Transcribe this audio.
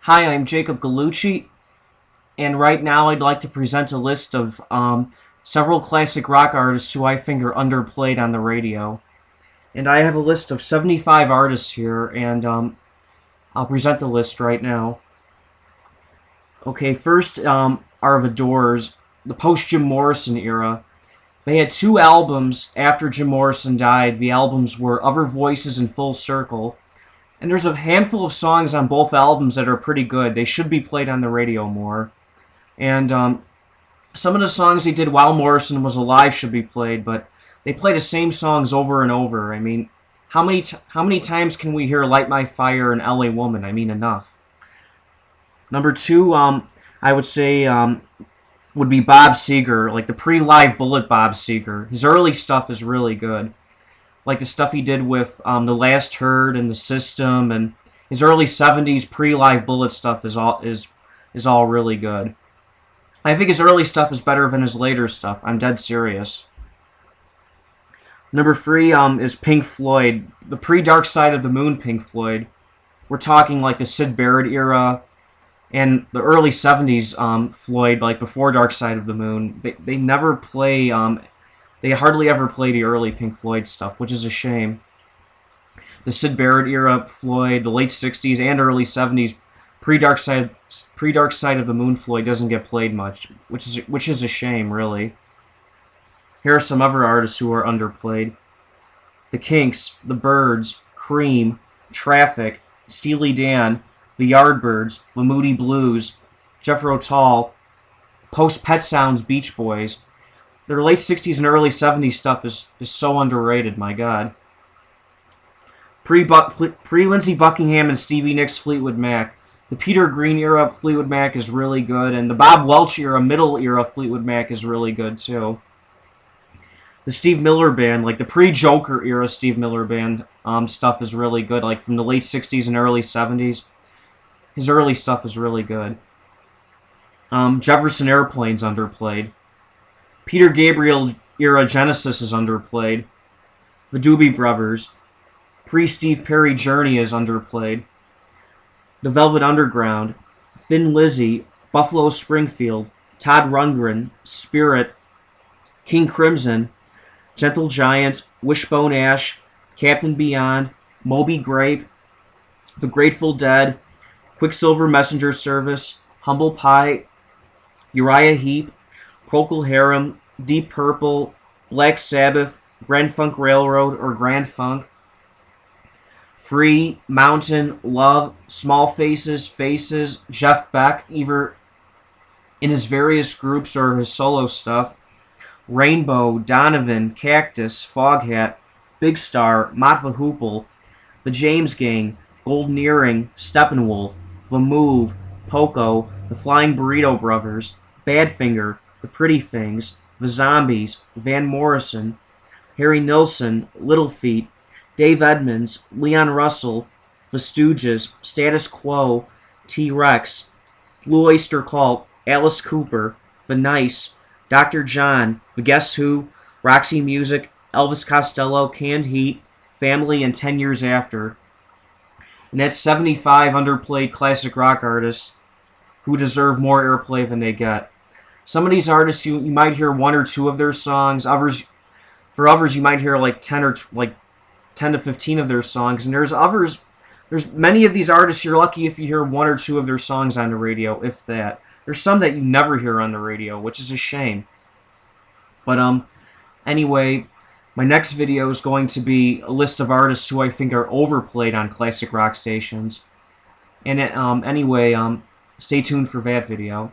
Hi, I'm Jacob Gallucci, and right now I'd like to present a list of several classic rock artists who I think are underplayed on the radio. And I have a list of 75 artists here, and I'll present the list right now. Okay, first are the Doors, the post-Jim Morrison era. They had two albums after Jim Morrison died. The albums were Other Voices and Full Circle. And there's a handful of songs on both albums that are pretty good. They should be played on the radio more. And some of the songs they did while Morrison was alive should be played, but they play the same songs over and over. I mean, how many times can we hear "Light My Fire" and "L.A. Woman"? I mean, enough. Number two, I would say would be Bob Seger, like the pre-live Bullet Bob Seger. His early stuff is really good, like the stuff he did with The Last Herd and The System, and his early '70s pre-live Bullet stuff is all really good. I think his early stuff is better than his later stuff. I'm dead serious. Number three is Pink Floyd, the pre-Dark Side of the Moon Pink Floyd. We're talking like the Syd Barrett era and the early '70s Floyd, like before Dark Side of the Moon. They never play. They hardly ever play the early Pink Floyd stuff, which is a shame. The Syd Barrett era Floyd, the late '60s and early '70s pre-Dark Side of the Moon Floyd doesn't get played much, which is a shame, really. Here are some other artists who are underplayed: The Kinks, The Byrds, Cream, Traffic, Steely Dan, The Yardbirds, The Moody Blues, Jethro Tull, post Pet Sounds Beach Boys. Their late '60s and early '70s stuff is so underrated, my God. Pre-Lindsey Buckingham and Stevie Nicks Fleetwood Mac. The Peter Green era Fleetwood Mac is really good, and the Bob Welch era, middle era Fleetwood Mac is really good too. The Steve Miller Band, like the pre-Joker era Steve Miller Band stuff is really good, like from the late '60s and early '70s. His early stuff is really good. Jefferson Airplane's underplayed. Peter Gabriel era Genesis is underplayed. The Doobie Brothers. Pre-Steve Perry Journey is underplayed. The Velvet Underground, Thin Lizzy, Buffalo Springfield, Todd Rundgren, Spirit, King Crimson, Gentle Giant, Wishbone Ash, Captain Beyond, Moby Grape, The Grateful Dead, Quicksilver Messenger Service, Humble Pie, Uriah Heep, Procol Harum, Deep Purple, Black Sabbath, Grand Funk Railroad or Grand Funk, Free, Mountain, Love, Small Faces, Faces, Jeff Beck, either in his various groups or his solo stuff, Rainbow, Donovan, Cactus, Foghat, Big Star, Mott the Hoople, The James Gang, Golden Earring, Steppenwolf, The Move, Poco, The Flying Burrito Brothers, Badfinger, The Pretty Things, The Zombies, Van Morrison, Harry Nilsson, Little Feat, Dave Edmunds, Leon Russell, The Stooges, Status Quo, T-Rex, Blue Oyster Cult, Alice Cooper, The Nice, Dr. John, The Guess Who, Roxy Music, Elvis Costello, Canned Heat, Family, and 10 Years After. And that's 75 underplayed classic rock artists who deserve more airplay than they get. Some of these artists, you might hear one or two of their songs. For others, you might hear like 10 to 15 of their songs. And there's many of these artists, you're lucky if you hear one or two of their songs on the radio, if that. There's some that you never hear on the radio, which is a shame. But anyway, my next video is going to be a list of artists who I think are overplayed on classic rock stations. And anyway, stay tuned for that video.